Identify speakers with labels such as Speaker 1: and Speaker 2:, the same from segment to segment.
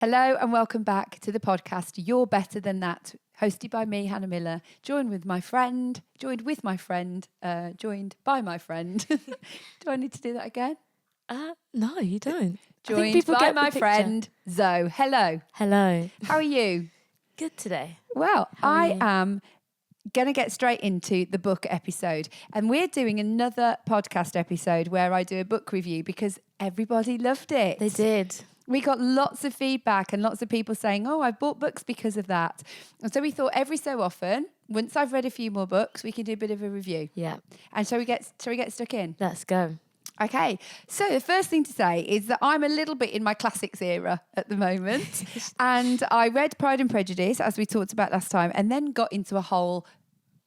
Speaker 1: Hello and welcome back to the podcast You're Better Than That, hosted by me, Hannah Miller, joined by my friend. Do I need to do that again?
Speaker 2: No, you don't.
Speaker 1: Joined by my friend, Zoe. Hello.
Speaker 2: Hello.
Speaker 1: How are you?
Speaker 2: Good today.
Speaker 1: Well,
Speaker 2: How are
Speaker 1: I
Speaker 2: you?
Speaker 1: am going to get straight into the book episode. And we're doing another podcast episode where I do a book review because everybody loved it.
Speaker 2: They did.
Speaker 1: We got lots of feedback and lots of people saying, oh, I bought books because of that. And so we thought every so often, once I've read a few more books, we can do a bit of a review.
Speaker 2: Yeah.
Speaker 1: And shall we get stuck in?
Speaker 2: Let's go.
Speaker 1: Okay. So the first thing to say is that I'm a little bit in my classics era at the moment. And I read Pride and Prejudice, as we talked about last time, and then got into a whole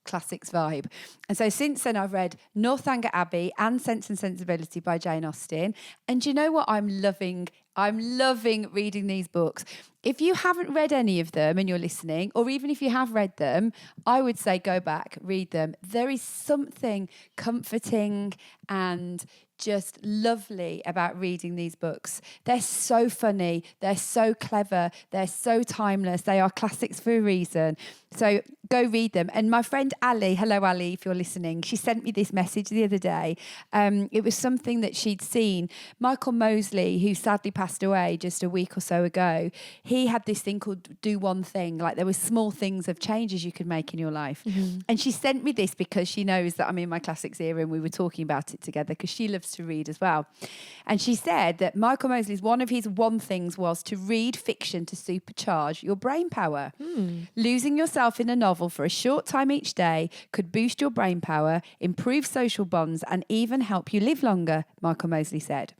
Speaker 1: classics vibe. And so since then I've read Northanger Abbey and Sense and Sensibility by Jane Austen. And you know what I'm loving? I'm loving reading these books. If you haven't read any of them and you're listening, or even if you have read them, I would say go back, read them. There is something comforting and just lovely about reading these books. They're so funny, they're so clever, they're so timeless, they are classics for a reason. So go read them. And my friend Ali, hello Ali, if you're listening, she sent me this message the other day. It was something that she'd seen. Michael Mosley, who sadly passed away just a week or so ago, he had this thing called do one thing. Like there were small things of changes you could make in your life. Mm-hmm. And she sent me this because she knows that I'm in my classics era and we were talking about it together because she loves to read as well. And she said that Michael Mosley's one of his one things was to read fiction to supercharge your brain power. Losing yourself in a novel for a short time each day could boost your brain power, improve social bonds, and even help you live longer, Michael Mosley said.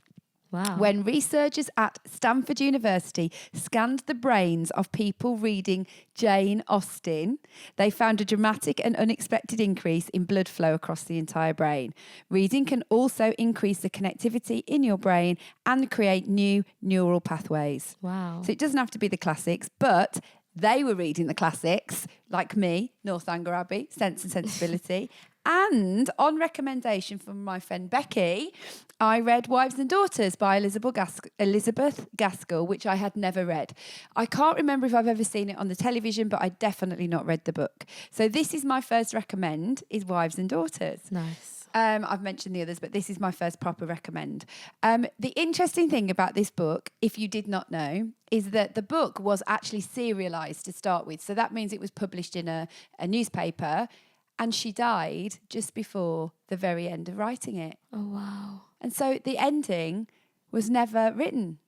Speaker 2: Wow.
Speaker 1: When researchers at Stanford University scanned the brains of people reading Jane Austen, they found a dramatic and unexpected increase in blood flow across the entire brain. Reading can also increase the connectivity in your brain and create new neural pathways.
Speaker 2: Wow.
Speaker 1: So it doesn't have to be the classics, but they were reading the classics, like me, Northanger Abbey, Sense and Sensibility. And on recommendation from my friend Becky, I read Wives and Daughters by Elizabeth Gaskell, which I had never read. I can't remember if I've ever seen it on the television, but I definitely not read the book. So this is my first recommend, is Wives and Daughters.
Speaker 2: Nice.
Speaker 1: I've mentioned the others, but this is my first proper recommend. The interesting thing about this book, if you did not know, is that the book was actually serialized to start with. So that means it was published in a newspaper. And she died just before the very end of writing it.
Speaker 2: Oh, wow.
Speaker 1: And so the ending was never written.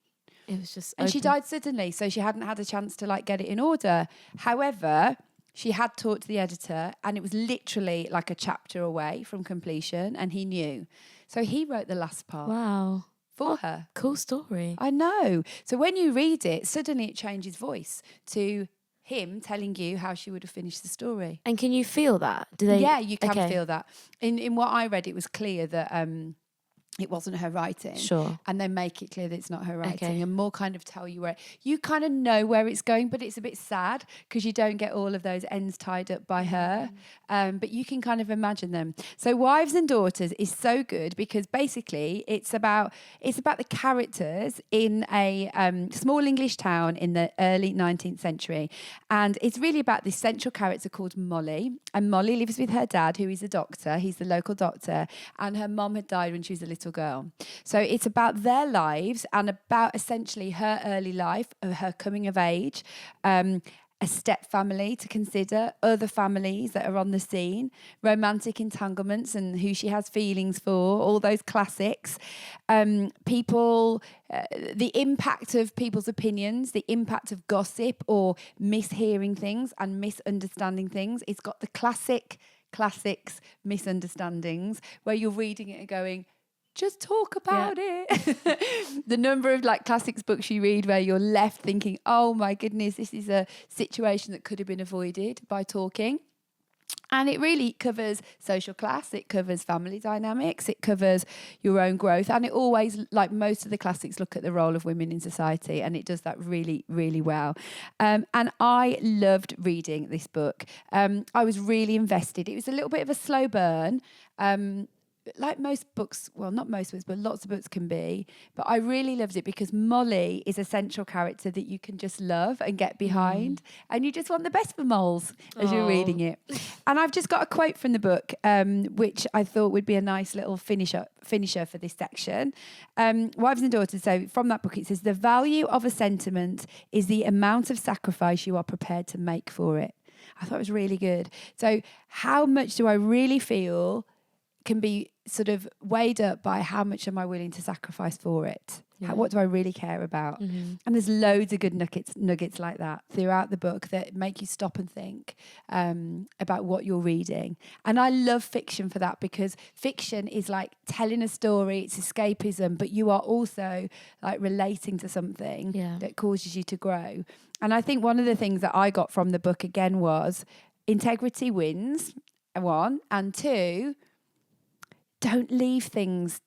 Speaker 2: It was just
Speaker 1: And she died suddenly, so she hadn't had a chance to get it in order. However, she had talked to the editor and it was literally like a chapter away from completion and he knew. So he wrote the last part.
Speaker 2: Wow.
Speaker 1: For her.
Speaker 2: Cool story.
Speaker 1: I know. So when you read it, suddenly it changes voice to him telling you how she would have finished the story.
Speaker 2: And can you feel that? Do they?
Speaker 1: Yeah, you can
Speaker 2: Okay.
Speaker 1: feel that. In what I read, it was clear that it wasn't her writing.
Speaker 2: Sure.
Speaker 1: And they make it clear that it's not her writing
Speaker 2: Okay.
Speaker 1: and more kind of tell you where you kind of know where it's going, but it's a bit sad because you don't get all of those ends tied up by her. But you can kind of imagine them. So Wives and Daughters is so good because basically it's about the characters in a small English town in the early 19th century. And it's really about this central character called Molly. And Molly lives with her dad, who is a doctor. He's the local doctor. And her mom had died when she was a little girl. So it's about their lives and about essentially her early life, of her coming of age, a step family to consider, other families that are on the scene, romantic entanglements and who she has feelings for, all those classics, people, the impact of people's opinions, the impact of gossip or mishearing things and misunderstanding things. It's got the classics misunderstandings where you're reading it and going, just talk about it. The number of classics books you read where you're left thinking, oh my goodness, this is a situation that could have been avoided by talking. And it really covers social class, it covers family dynamics, it covers your own growth. And it always, like most of the classics, look at the role of women in society, and it does that really, really well. And I loved reading this book. I was really invested. It was a little bit of a slow burn. like most books, well, not most books, but lots of books can be. But I really loved it because Molly is a central character that you can just love and get behind. And you just want the best for moles as you're reading it. And I've just got a quote from the book, which I thought would be a nice little finisher for this section. Wives and Daughters. So from that book, it says, the value of a sentiment is the amount of sacrifice you are prepared to make for it. I thought it was really good. So how much do I really feel can be sort of weighed up by how much am I willing to sacrifice for it? What do I really care about? And there's loads of good nuggets like that throughout the book that make you stop and think about what you're reading. And I love fiction for that, because fiction is like telling a story, it's escapism, but you are also like relating to something that causes you to grow. And I think one of the things that I got from the book again was integrity wins, one, and two, don't leave things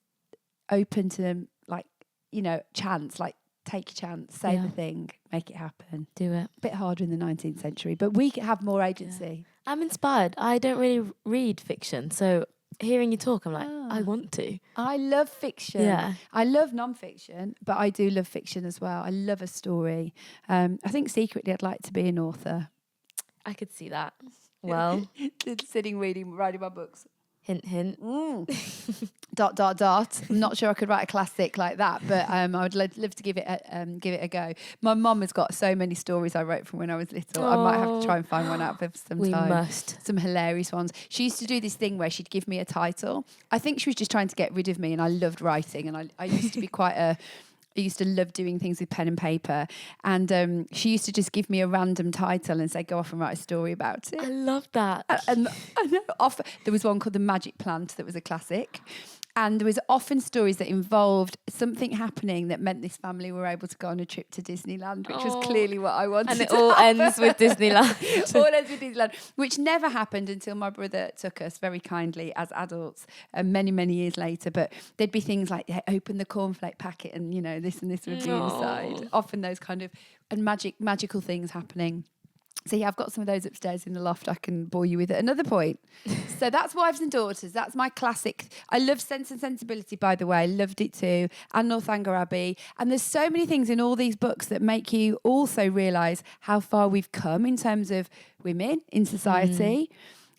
Speaker 1: open to them, like, you know, chance, like take your chance, say the thing, make it happen.
Speaker 2: Do it.
Speaker 1: A bit harder in the 19th century, but we have more agency.
Speaker 2: I'm inspired. I don't really read fiction, so hearing you talk, I'm like, I want to.
Speaker 1: I love fiction.
Speaker 2: Yeah.
Speaker 1: I love non-fiction, but I do love fiction as well. I love a story. I think secretly I'd like to be an author.
Speaker 2: I could see that. Well,
Speaker 1: Sitting, reading, writing my books.
Speaker 2: hint, hint.
Speaker 1: I'm not sure I could write a classic like that, but I would love to give it a go. My mum has got so many stories I wrote from when I was little. I might have to try and find one out for some time.
Speaker 2: We must.
Speaker 1: Some hilarious ones. She used to do this thing where she'd give me a title. I think she was just trying to get rid of me, and I loved writing, and I used to be I used to love doing things with pen and paper, and she used to just give me a random title and say, go off and write a story about it.
Speaker 2: I love that.
Speaker 1: And I know, there was one called The Magic Plant that was a classic. And there was often stories that involved something happening that meant this family were able to go on a trip to Disneyland, which was clearly what I wanted.
Speaker 2: And it all ends with Disneyland.
Speaker 1: All ends with Disneyland, which never happened until my brother took us very kindly as adults many, many years later. But there'd be things like, open the cornflake packet and, you know, this and this would be inside. Often those kind of magical things happening. So yeah, I've got some of those upstairs in the loft I can bore you with at another point. So that's Wives and Daughters. That's my classic. I love Sense and Sensibility, by the way. Loved it too. And Northanger Abbey. And there's so many things in all these books that make you also realise how far we've come in terms of women in society.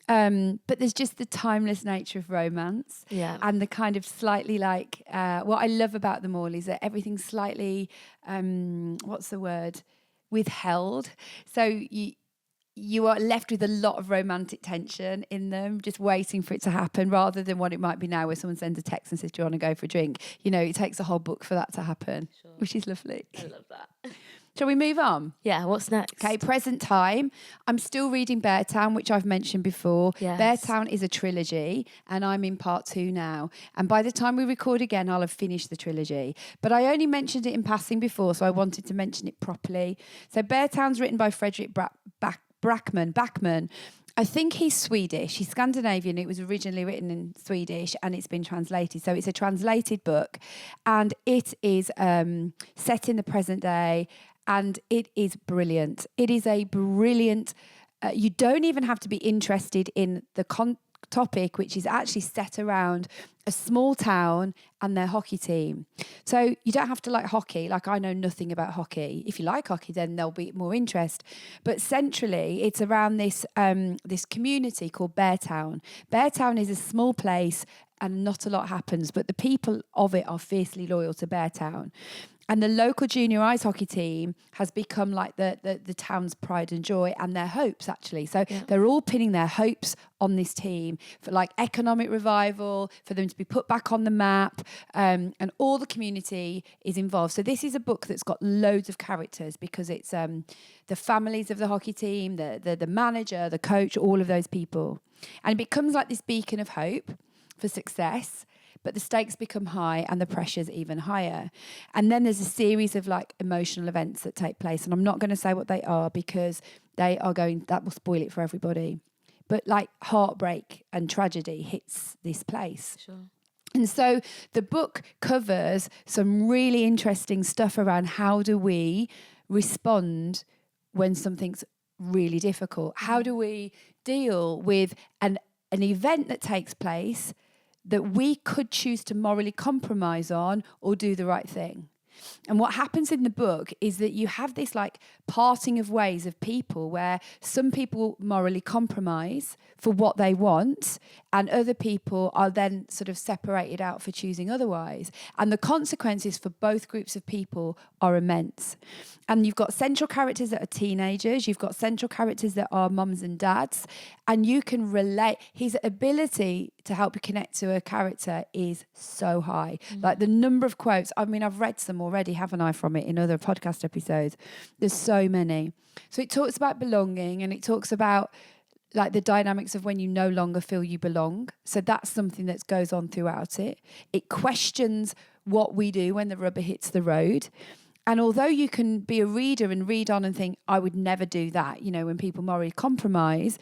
Speaker 1: But there's just the timeless nature of romance.
Speaker 2: Yeah.
Speaker 1: And the kind of slightly like, what I love about them all is that everything's slightly, what's the word? Withheld. So you are left with a lot of romantic tension in them, just waiting for it to happen, rather than what it might be now where someone sends a text and says, do you want to go for a drink? You know, it takes a whole book for that to happen, which is lovely.
Speaker 2: I love that.
Speaker 1: Shall we move on?
Speaker 2: Yeah, what's next?
Speaker 1: Okay, present time. I'm still reading Beartown, which I've mentioned before.
Speaker 2: Yes.
Speaker 1: Beartown is a trilogy, and I'm in part 2 now. And by the time we record again, I'll have finished the trilogy. But I only mentioned it in passing before, so I wanted to mention it properly. So Beartown's written by Frederick Backman. I think he's Swedish. He's Scandinavian. It was originally written in Swedish and it's been translated. So it's a translated book, and it is set in the present day, and it is brilliant. It is a brilliant... you don't even have to be interested in the topic, which is actually set around a small town and their hockey team. So you don't have to like hockey. Like, I know nothing about hockey. If you like hockey, then there'll be more interest. But centrally, it's around this this community called Beartown. Beartown is a small place and not a lot happens, but the people of it are fiercely loyal to Beartown. And the local junior ice hockey team has become like the town's pride and joy and their hopes, actually. So they're all pinning their hopes on this team for like economic revival, for them to be put back on the map, and all the community is involved. So this is a book that's got loads of characters, because it's the families of the hockey team, the manager, the coach, all of those people. And it becomes like this beacon of hope for success. But the stakes become high and the pressure's even higher. And then there's a series of like emotional events that take place. And I'm not going to say what they are, because that will spoil it for everybody. But like heartbreak and tragedy hits this place.
Speaker 2: Sure.
Speaker 1: And so the book covers some really interesting stuff around how do we respond when something's really difficult? How do we deal with an event that takes place that we could choose to morally compromise on or do the right thing. And what happens in the book is that you have this like parting of ways of people where some people morally compromise for what they want and other people are then sort of separated out for choosing otherwise. And the consequences for both groups of people are immense. And you've got central characters that are teenagers, you've got central characters that are mums and dads, and you can relate. His ability to help you connect to a character is so high. Like the number of quotes, I mean, I've read some already, haven't I, from it in other podcast episodes. There's so many. So it talks about belonging and it talks about like the dynamics of when you no longer feel you belong. So that's something that goes on throughout it. It questions what we do when the rubber hits the road. And although you can be a reader and read on and think, I would never do that, you know, when people morally compromise,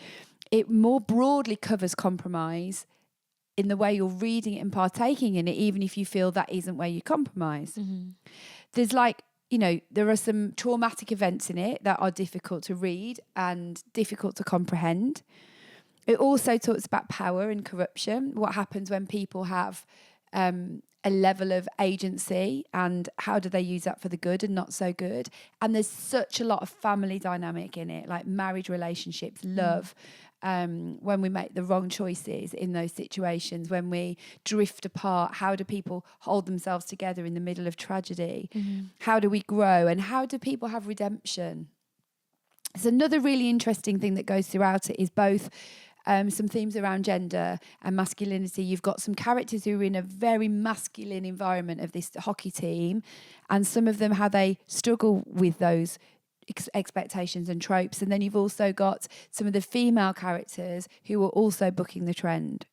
Speaker 1: it more broadly covers compromise in the way you're reading it and partaking in it, even if you feel that isn't where you compromise. There's like, you know, there are some traumatic events in it that are difficult to read and difficult to comprehend. It also talks about power and corruption, what happens when people have a level of agency and how do they use that for the good and not so good. And there's such a lot of family dynamic in it, like marriage relationships, love, when we make the wrong choices in those situations, when we drift apart, how do people hold themselves together in the middle of tragedy? How do we grow and how do people have redemption? So another really interesting thing that goes throughout it is both some themes around gender and masculinity. You've got some characters who are in a very masculine environment of this hockey team, and some of them how they struggle with those expectations and tropes. And then you've also got some of the female characters who are also bucking the trend.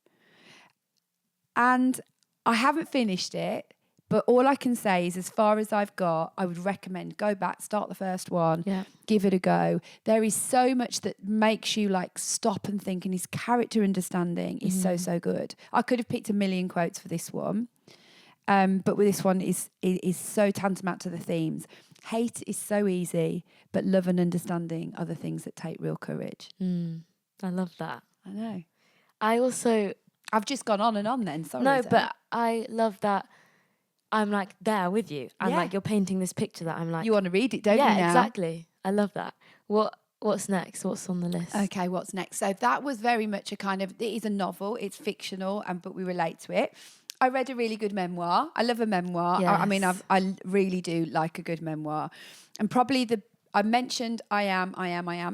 Speaker 1: And I haven't finished it, but all I can say is as far as I've got, I would recommend go back, start the first one, give it a go. There is so much that makes you like stop and think, and his character understanding is so good. I could have picked a million quotes for this one, but with this one is so tantamount to the themes. Hate is so easy, but love and understanding are the things that take real courage.
Speaker 2: I love that.
Speaker 1: I know.
Speaker 2: I've
Speaker 1: just gone on and on then, sorry.
Speaker 2: No, but I love that I'm like there with you. I'm like, you're painting this picture that I'm like...
Speaker 1: You want to read it, don't you now?
Speaker 2: Yeah, exactly. I love that. What's next? What's on the list?
Speaker 1: Okay, what's next? So that was very much a kind of... It is a novel. It's fictional, but we relate to it. I read a really good memoir. I love a memoir.
Speaker 2: Yes.
Speaker 1: I mean, I really do like a good memoir. And probably I mentioned I Am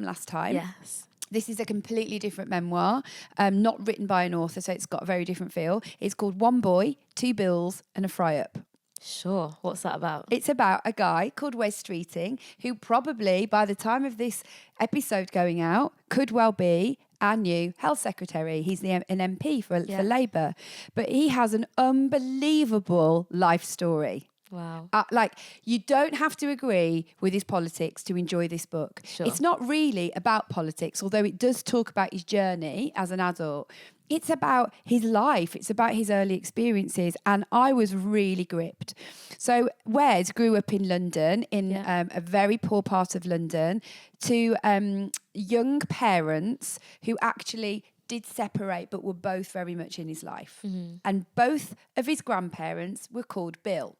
Speaker 1: last time.
Speaker 2: Yes.
Speaker 1: This is a completely different memoir, not written by an author, so it's got a very different feel. It's called One Boy, Two Bills and a Fry-Up.
Speaker 2: Sure. What's that about?
Speaker 1: It's about a guy called Wes Streeting, who probably, by the time of this episode going out, could well be our new health secretary. He's an MP for Labour. But he has an unbelievable life story.
Speaker 2: Wow.
Speaker 1: Like, you don't have to agree with his politics to enjoy this book.
Speaker 2: Sure.
Speaker 1: It's not really about politics, although it does talk about his journey as an adult. It's about his life. It's about his early experiences. And I was really gripped. So Wes grew up in London, in a very poor part of London, to young parents who actually did separate but were both very much in his life. And both of his grandparents were called Bill.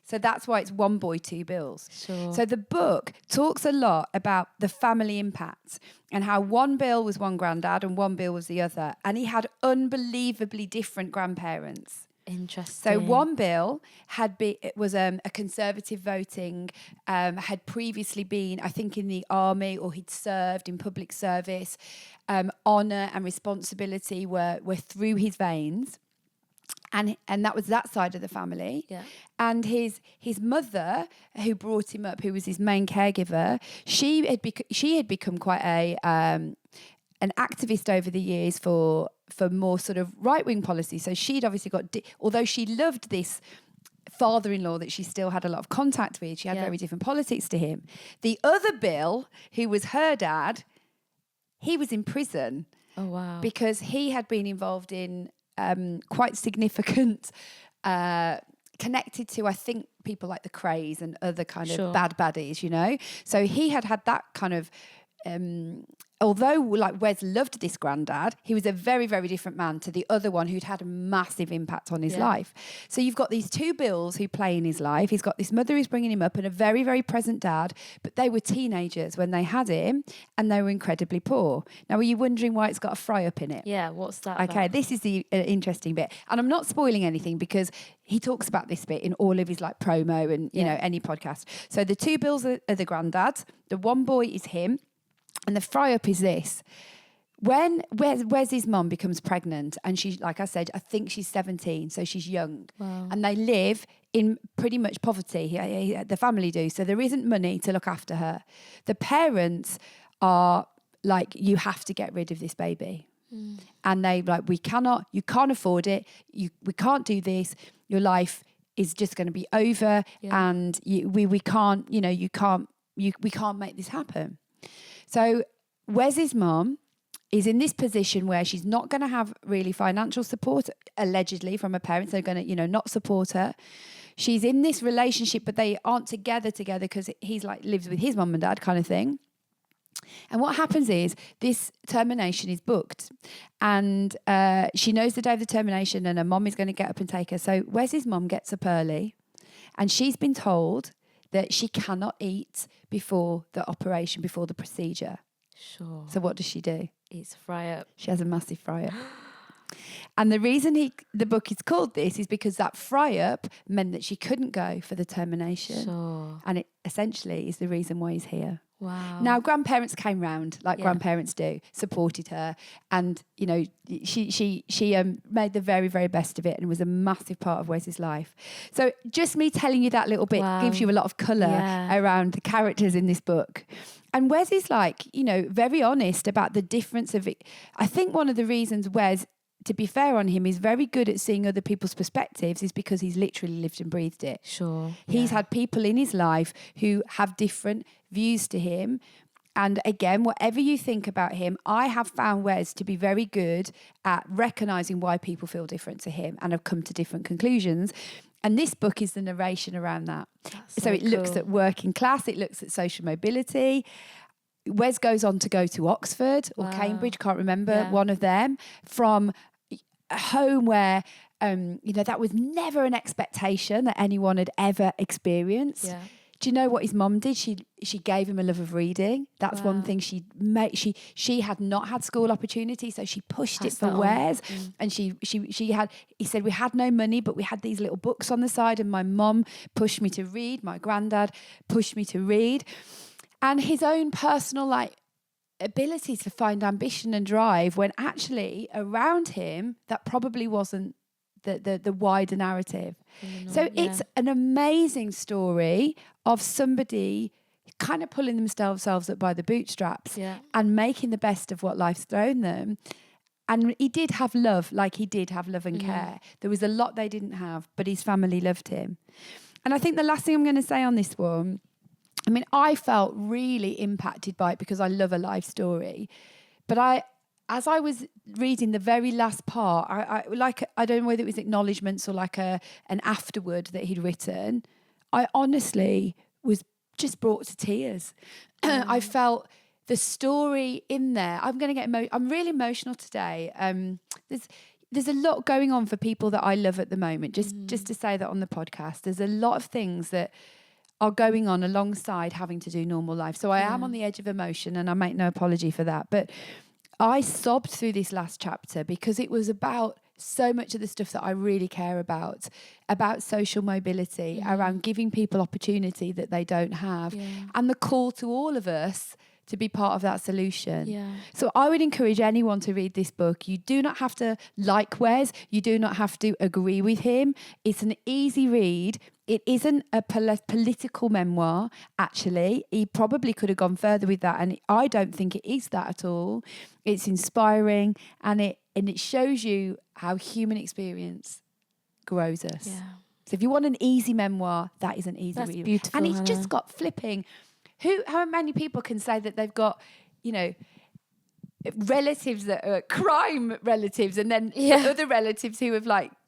Speaker 1: So that's why it's One Boy, Two Bills.
Speaker 2: Sure.
Speaker 1: So the book talks a lot about the family impact and how one Bill was one granddad and one Bill was the other. And he had unbelievably different grandparents.
Speaker 2: Interesting.
Speaker 1: So one Bill was a conservative voting, had previously been, I think, in the army or he'd served in public service. Honour and responsibility were through his veins. And that was that side of the family.
Speaker 2: Yeah.
Speaker 1: And his mother, who brought him up, who was his main caregiver, she had become quite an activist over the years for more sort of right-wing policy. So she'd obviously although she loved this father-in-law that she still had a lot of contact with, she had very different politics to him. The other Bill, who was her dad, he was in prison.
Speaker 2: Oh, wow.
Speaker 1: Because he had been involved in quite significant, connected to, I think, people like the Krays and other kind of bad baddies, you know. So he had that kind of although like Wes loved this granddad, he was a very, very different man to the other one who'd had a massive impact on his life. So you've got these two Bills who play in his life. He's got this mother who's bringing him up and a very, very present dad, but they were teenagers when they had him and they were incredibly poor. Now, are you wondering why it's got a fry up in it?
Speaker 2: Yeah, what's that
Speaker 1: Okay,
Speaker 2: about?
Speaker 1: this is the interesting bit. And I'm not spoiling anything because he talks about this bit in all of his like promo and, you know, any podcast. So the two Bills are the granddads. The one boy is him. And the fry up is this. When Wes's mum becomes pregnant and she's, like I said, I think she's 17, so she's young.
Speaker 2: Wow.
Speaker 1: And they live in pretty much poverty. The family do. So there isn't money to look after her. The parents are like, you have to get rid of this baby. And they like, you can't afford it. We can't do this. Your life is just going to be over. And we can't make this happen. So Wes's mum is in this position where she's not going to have really financial support, allegedly, from her parents. They're going to, not support her. She's in this relationship, but they aren't together because he's like lives with his mum and dad kind of thing. And what happens is this termination is booked and she knows the day of the termination and her mum is going to get up and take her. So Wes's mum gets up early and she's been told that she cannot eat before the operation, before the procedure.
Speaker 2: Sure.
Speaker 1: So what does she do?
Speaker 2: Eats fry up.
Speaker 1: She has a massive fry up. And the reason the book is called this is because that fry up meant that she couldn't go for the termination.
Speaker 2: Sure.
Speaker 1: And it essentially is the reason why he's here.
Speaker 2: Wow.
Speaker 1: Now, grandparents came round, like grandparents do, supported her. And, she made the very, very best of it and was a massive part of Wes's life. So just me telling you that little bit gives you a lot of colour around the characters in this book. And Wes is like, very honest about the difference of it. I think one of the reasons Wes, to be fair on him, is very good at seeing other people's perspectives is because he's literally lived and breathed it.
Speaker 2: Sure.
Speaker 1: He's had people in his life who have different views to him. And again, whatever you think about him, I have found Wes to be very good at recognising why people feel different to him and have come to different conclusions. And this book is the narration around that. So it looks at working class, it looks at social mobility. Wes goes on to go to Oxford or Cambridge, can't remember, one of them, from a home where, that was never an expectation that anyone had ever experienced. Yeah. Do you know what his mum did? She gave him a love of reading. That's one thing she made. She had not had school opportunity, so she pushed it for Wes. And he said, we had no money, but we had these little books on the side and my mum pushed me to read. My granddad pushed me to read. And his own personal ability to find ambition and drive when actually around him that probably wasn't the wider narrative. So it's an amazing story of somebody kind of pulling themselves up by the bootstraps and making the best of what life's thrown them. And he did have love, and care. There was a lot they didn't have, but his family loved him. And I think the last thing I'm going to say on this one, I felt really impacted by it because I love a life story. But as I was reading the very last part, I don't know whether it was acknowledgements or an afterword that he'd written, I honestly was just brought to tears. I felt the story in there. I'm going to get I'm really emotional today. There's a lot going on for people that I love at the moment. Just to say that on the podcast, there's a lot of things that are going on alongside having to do normal life. So I am on the edge of emotion and I make no apology for that. But I sobbed through this last chapter because it was about so much of the stuff that I really care about social mobility, around giving people opportunity that they don't have, and the call to all of us to be part of that solution. Yeah. So I would encourage anyone to read this book. You do not have to like Wes. You do not have to agree with him. It's an easy read. It isn't a political memoir, actually. He probably could have gone further with that, and I don't think it is that at all. It's inspiring, and it shows you how human experience grows us. Yeah. So if you want an easy memoir, that is an easy read.
Speaker 2: Beautiful,
Speaker 1: and it's just got flipping. How many people can say that they've got, relatives that are crime relatives, and then other relatives who have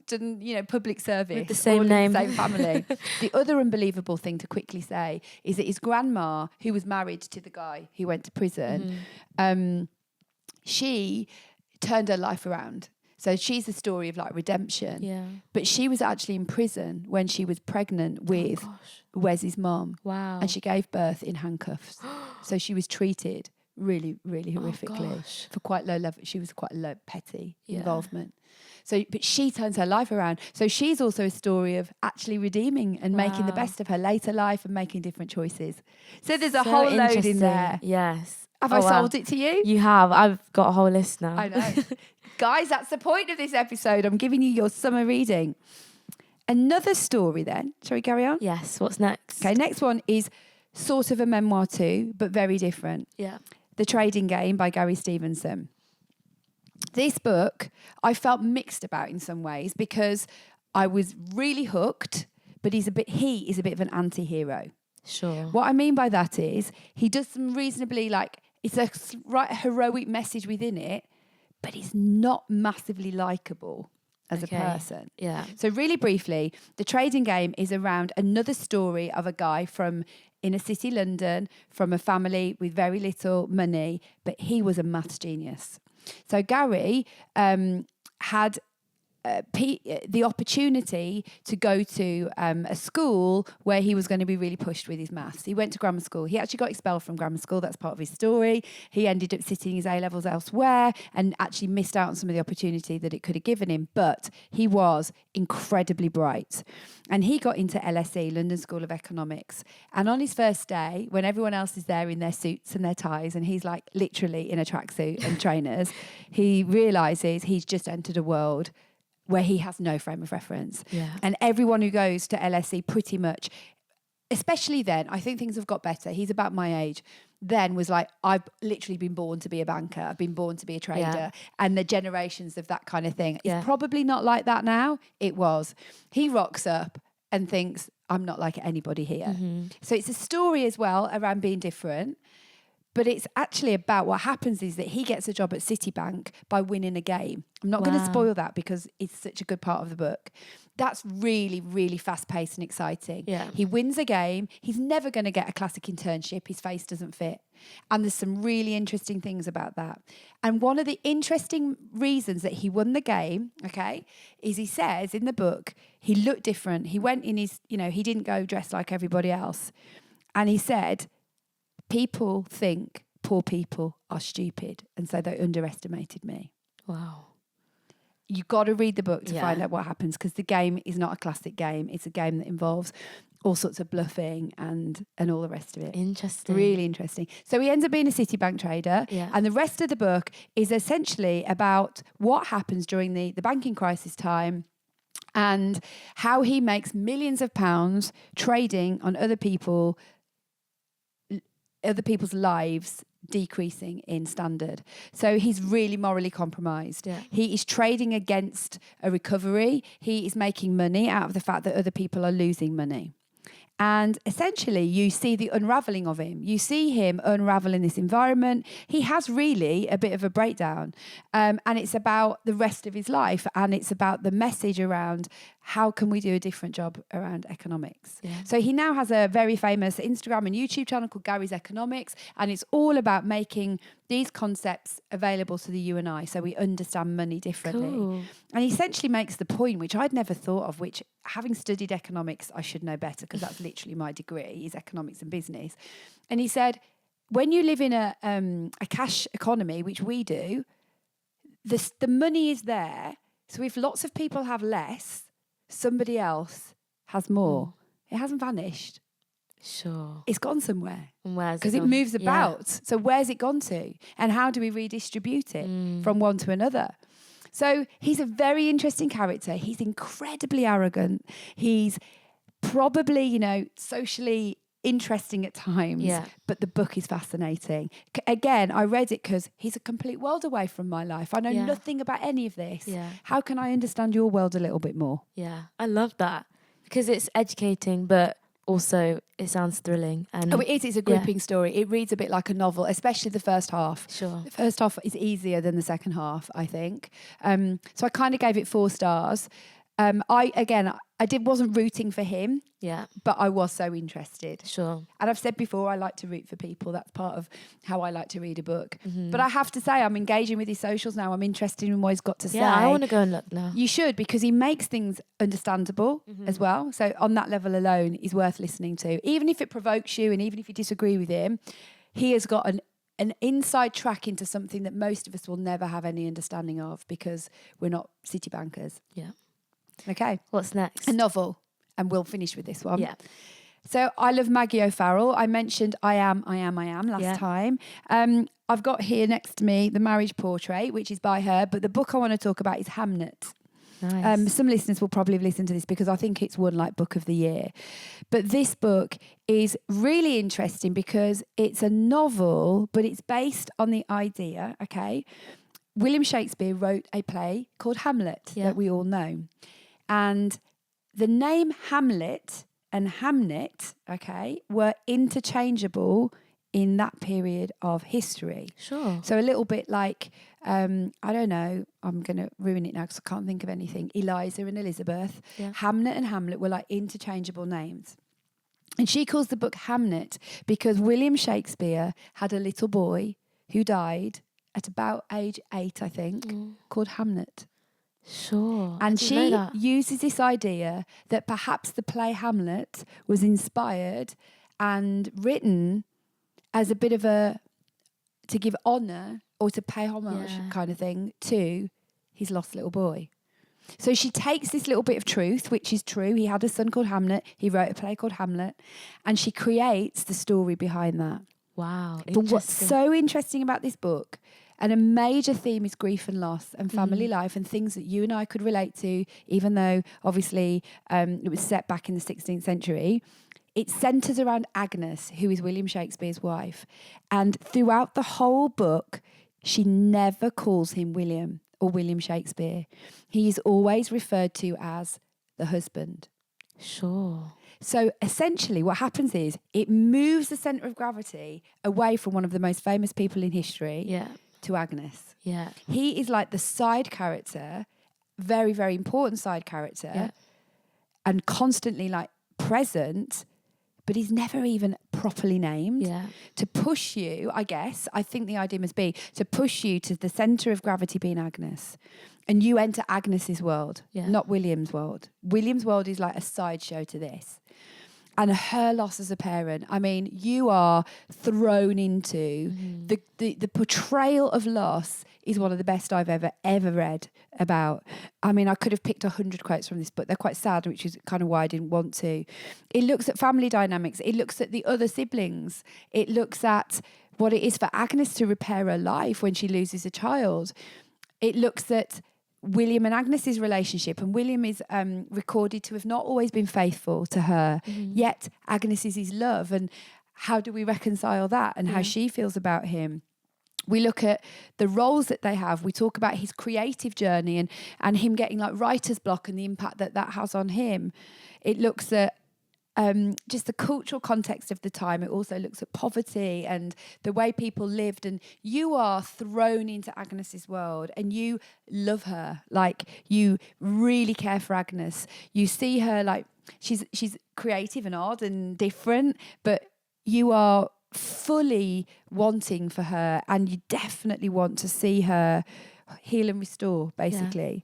Speaker 1: done, public service.
Speaker 2: With the same
Speaker 1: all in
Speaker 2: name.
Speaker 1: the same family. The other unbelievable thing to quickly say is that his grandma, who was married to the guy who went to prison, she turned her life around. So she's a story of like redemption.
Speaker 2: Yeah.
Speaker 1: But she was actually in prison when she was pregnant with Wes's mom.
Speaker 2: Wow.
Speaker 1: And she gave birth in handcuffs. So she was treated really, really horrifically for quite low level. She was quite low, petty involvement. So, but she turns her life around. So she's also a story of actually redeeming and making the best of her later life and making different choices. So there's a whole load in there.
Speaker 2: Yes.
Speaker 1: Have I sold it to you?
Speaker 2: You have. I've got a whole list now.
Speaker 1: I know. Guys, that's the point of this episode. I'm giving you your summer reading. Another story then. Shall we carry on?
Speaker 2: Yes. What's next?
Speaker 1: Okay, next one is sort of a memoir too, but very different.
Speaker 2: Yeah.
Speaker 1: The Trading Game by Gary Stevenson. This book I felt mixed about in some ways because I was really hooked, but he is a bit of an anti-hero.
Speaker 2: Sure.
Speaker 1: What I mean by that is he does some reasonably it's a right heroic message within it, but he's not massively likable as a person.
Speaker 2: Yeah.
Speaker 1: So really briefly, The Trading Game is around another story of a guy from inner city London, from a family with very little money, but he was a maths genius. So Gary had the opportunity to go to a school where he was going to be really pushed with his maths. He went to grammar school. He actually got expelled from grammar school. That's part of his story. He ended up sitting his A-levels elsewhere and actually missed out on some of the opportunity that it could have given him. But he was incredibly bright. And he got into LSE, London School of Economics. And on his first day, when everyone else is there in their suits and their ties, and he's like literally in a tracksuit and trainers, he realises he's just entered a world where he has no frame of reference.
Speaker 2: Yeah.
Speaker 1: And everyone who goes to LSE pretty much, especially then, I think things have got better. He's about my age. Then was like, I've literally been born to be a banker. I've been born to be a trader.
Speaker 2: Yeah.
Speaker 1: And the generations of that kind of thing.
Speaker 2: Yeah.
Speaker 1: It's probably not like that now. It was. He rocks up and thinks, I'm not like anybody here.
Speaker 2: Mm-hmm.
Speaker 1: So it's a story as well around being different. But it's actually about what happens is that he gets a job at Citibank by winning a game. I'm not going to spoil that because it's such a good part of the book. That's really, really fast-paced and exciting.
Speaker 2: Yeah.
Speaker 1: He wins a game. He's never going to get a classic internship. His face doesn't fit. And there's some really interesting things about that. And one of the interesting reasons that he won the game, okay, is he says in the book, he looked different. He went in his, he didn't go dressed like everybody else. And he said, people think poor people are stupid, and so they underestimated me.
Speaker 2: Wow.
Speaker 1: You've got to read the book to find out what happens, because the game is not a classic game. It's a game that involves all sorts of bluffing and all the rest of it.
Speaker 2: Interesting.
Speaker 1: Really interesting. So he ends up being a Citibank trader, and the rest of the book is essentially about what happens during the banking crisis time and how he makes millions of pounds trading on other people's lives decreasing in standard. So he's really morally compromised.
Speaker 2: Yeah.
Speaker 1: He is trading against a recovery. He is making money out of the fact that other people are losing money. And essentially, you see the unraveling of him. You see him unravel in this environment. He has really a bit of a breakdown. And it's about the rest of his life. And it's about the message around how can we do a different job around economics.
Speaker 2: Yeah.
Speaker 1: So he now has a very famous Instagram and YouTube channel called Gary's Economics. And it's all about making these concepts available to the you and I, so we understand money differently.
Speaker 2: Cool.
Speaker 1: And he essentially makes the point, which I'd never thought of, which having studied economics, I should know better because that's literally my degree, is economics and business. And he said, when you live in a cash economy, which we do, the money is there. So if lots of people have less, somebody else has more. It hasn't vanished.
Speaker 2: Sure.
Speaker 1: It's gone somewhere.
Speaker 2: And where's
Speaker 1: Because it moves about. So where's it gone to? And how do we redistribute it from one to another? So he's a very interesting character. He's incredibly arrogant. He's probably, socially interesting at times.
Speaker 2: Yeah.
Speaker 1: But the book is fascinating. Again, I read it because he's a complete world away from my life. I know nothing about any of this.
Speaker 2: Yeah.
Speaker 1: How can I understand your world a little bit more?
Speaker 2: Yeah. I love that because it's educating, but also it sounds thrilling. And
Speaker 1: it is. It's a gripping story. It reads a bit like a novel, especially the first half.
Speaker 2: Sure.
Speaker 1: The first half is easier than the second half, I think. So I kind of gave it 4 stars. wasn't rooting for him,
Speaker 2: Yeah.
Speaker 1: but I was so interested.
Speaker 2: Sure.
Speaker 1: And I've said before, I like to root for people. That's part of how I like to read a book.
Speaker 2: Mm-hmm.
Speaker 1: But I have to say, I'm engaging with his socials now. I'm interested in what he's got to say.
Speaker 2: Yeah, I want to go and look now.
Speaker 1: You should, because he makes things understandable as well. So on that level alone, he's worth listening to. Even if it provokes you and even if you disagree with him, he has got an inside track into something that most of us will never have any understanding of because we're not city bankers.
Speaker 2: Yeah.
Speaker 1: Okay.
Speaker 2: What's next?
Speaker 1: A novel. And we'll finish with this one.
Speaker 2: Yeah.
Speaker 1: So I love Maggie O'Farrell. I mentioned I Am last time. I've got here next to me The Marriage Portrait, which is by her. But the book I want to talk about is Hamnet.
Speaker 2: Nice.
Speaker 1: Some listeners will probably have listened to this because I think it's won like Book of the Year. But this book is really interesting because it's a novel, but it's based on the idea, okay? William Shakespeare wrote a play called Hamlet that we all know. And the name Hamlet and Hamnet, okay, were interchangeable in that period of history.
Speaker 2: Sure.
Speaker 1: So a little bit like, I don't know, I'm going to ruin it now because I can't think of anything. Eliza and Elizabeth.
Speaker 2: Yeah.
Speaker 1: Hamnet and Hamlet were like interchangeable names. And she calls the book Hamnet because William Shakespeare had a little boy who died at about age 8, I think, called Hamnet.
Speaker 2: Sure.
Speaker 1: And she
Speaker 2: know
Speaker 1: uses this idea that perhaps the play Hamlet was inspired and written as a bit of to give honour or to pay homage kind of thing to his lost little boy. So she takes this little bit of truth, which is true. He had a son called Hamlet. He wrote a play called Hamlet. And she creates the story behind that.
Speaker 2: Wow.
Speaker 1: But what's so interesting about this book, and a major theme is grief and loss and family life and things that you and I could relate to, even though obviously it was set back in the 16th century. It centres around Agnes, who is William Shakespeare's wife. And throughout the whole book, she never calls him William or William Shakespeare. He is always referred to as the husband.
Speaker 2: Sure.
Speaker 1: So essentially what happens is it moves the centre of gravity away from one of the most famous people in history to Agnes.
Speaker 2: Yeah.
Speaker 1: He is like the side character, very, very important side character, and constantly like present, but he's never even properly named.
Speaker 2: Yeah.
Speaker 1: To push you, I guess, I think the idea must be to push you to the centre of gravity being Agnes. And you enter Agnes's world, not William's world. William's world is like a sideshow to this. And her loss as a parent, I mean, you are thrown into the portrayal of loss is one of the best I've ever read about. I mean, I could have picked 100 quotes from this book. They're quite sad, which is kind of why I didn't want to. It looks at family dynamics. It looks at the other siblings. It looks at what it is for Agnes to repair her life when she loses a child. It looks at William and Agnes's relationship, and William is recorded to have not always been faithful to her, yet Agnes is his love, and how do we reconcile that and how she feels about him? We look at the roles that they have. We talk about his creative journey and him getting like writer's block and the impact that has on him. It looks at just the cultural context of the time. It also looks at poverty and the way people lived, and you are thrown into Agnes's world and you love her. Like, you really care for Agnes. You see her like she's creative and odd and different, but you are fully wanting for her, and you definitely want to see her heal and restore, basically.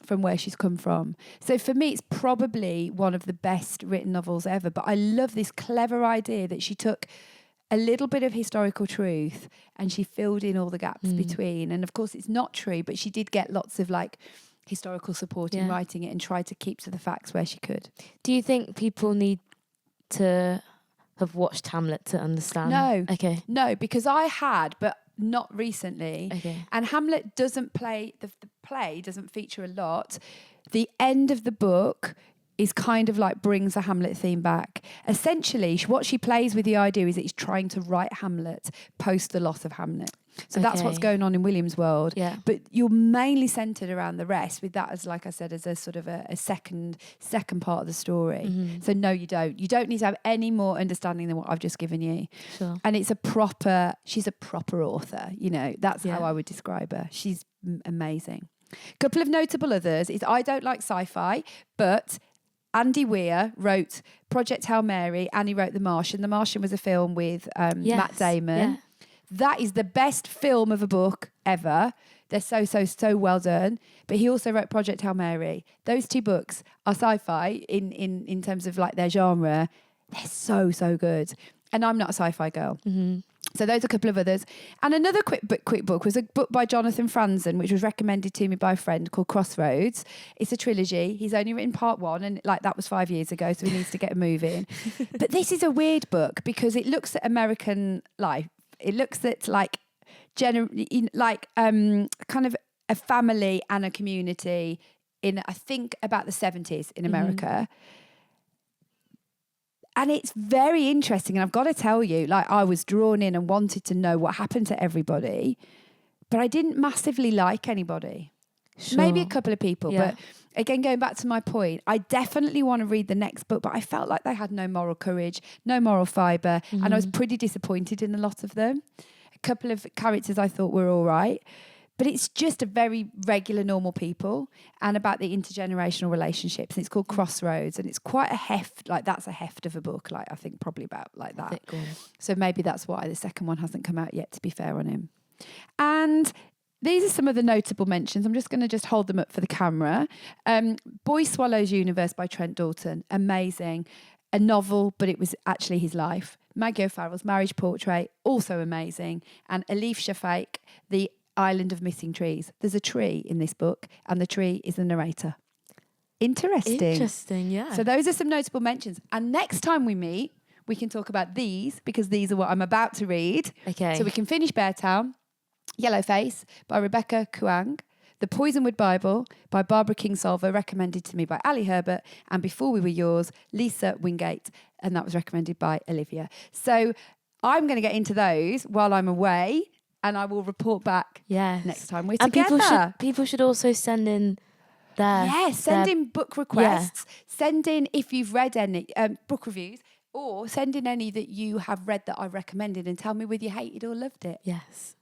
Speaker 1: From where she's come from. So for me, it's probably one of the best written novels ever. But I love this clever idea that she took a little bit of historical truth and she filled in all the gaps between. And of course, it's not true, but she did get lots of like historical support in writing it and tried to keep to the facts where she could.
Speaker 2: Do you think people need to have watched Hamlet to understand?
Speaker 1: No.
Speaker 2: Okay.
Speaker 1: No, because I had, but not recently.
Speaker 2: Okay.
Speaker 1: And Hamlet doesn't play, the play doesn't feature a lot. The end of the book is kind of like brings the Hamlet theme back. Essentially, what she plays with the idea is that he's trying to write Hamlet post the loss of Hamlet. So that's what's going on in William's world.
Speaker 2: Yeah.
Speaker 1: But you're mainly centred around the rest, with that as, like I said, as a sort of a second part of the story. So no, you don't. You don't need to have any more understanding than what I've just given you.
Speaker 2: Sure.
Speaker 1: And she's a proper author. You know, that's how I would describe her. She's amazing. Couple of notable others is I don't like sci-fi, but Andy Weir wrote Project Hail Mary and he wrote The Martian. The Martian was a film with Matt Damon.
Speaker 2: Yeah.
Speaker 1: That is the best film of a book ever. They're so well done. But he also wrote Project Hail Mary. Those two books are sci-fi in terms of like their genre. They're so good. And I'm not a sci-fi girl.
Speaker 2: Mm-hmm.
Speaker 1: So those are a couple of others. And another quick book was a book by Jonathan Franzen, which was recommended to me by a friend, called Crossroads. It's a trilogy. He's only written part one, and like that was 5 years ago, so he needs to get a move in. But this is a weird book because it looks at American life. It looks at like kind of a family and a community in, I think, about the 70s in America. And it's very interesting. And I've got to tell you, like, I was drawn in and wanted to know what happened to everybody, but I didn't massively like anybody.
Speaker 2: Sure.
Speaker 1: Maybe a couple of people.
Speaker 2: Yeah.
Speaker 1: But again, going back to my point, I definitely want to read the next book, but I felt like they had no moral courage, no moral fibre. And I was pretty disappointed in a lot of them. A couple of characters I thought were all right. But it's just a very regular, normal people and about the intergenerational relationships. And it's called Crossroads, and it's quite a heft. Like, that's a heft of a book. Like, I think probably about like that.
Speaker 2: Thick one. So
Speaker 1: So maybe that's why the second one hasn't come out yet, to be fair on him. And these are some of the notable mentions. I'm just going to hold them up for the camera. Boy Swallows Universe by Trent Dalton. Amazing. A novel, but it was actually his life. Maggie O'Farrell's Marriage Portrait, also amazing. And Elif Shafak, The Island of Missing Trees. There's a tree in this book, and the tree is the narrator. Interesting.
Speaker 2: yeah.
Speaker 1: So those are some notable mentions. And next time we meet, we can talk about these, because these are what I'm about to read.
Speaker 2: Okay.
Speaker 1: So we can finish Beartown. Yellowface by Rebecca Kuang. The Poisonwood Bible by Barbara Kingsolver, recommended to me by Ali Herbert. And Before We Were Yours, Lisa Wingate. And that was recommended by Olivia. So I'm going to get into those while I'm away, and I will report back
Speaker 2: Yes.
Speaker 1: next time we're
Speaker 2: And
Speaker 1: together.
Speaker 2: people should also send in their
Speaker 1: Send in book requests. Send in if you've read any book reviews, or send in any that you have read that I recommended, and tell me whether you hated or loved it.
Speaker 2: Yes.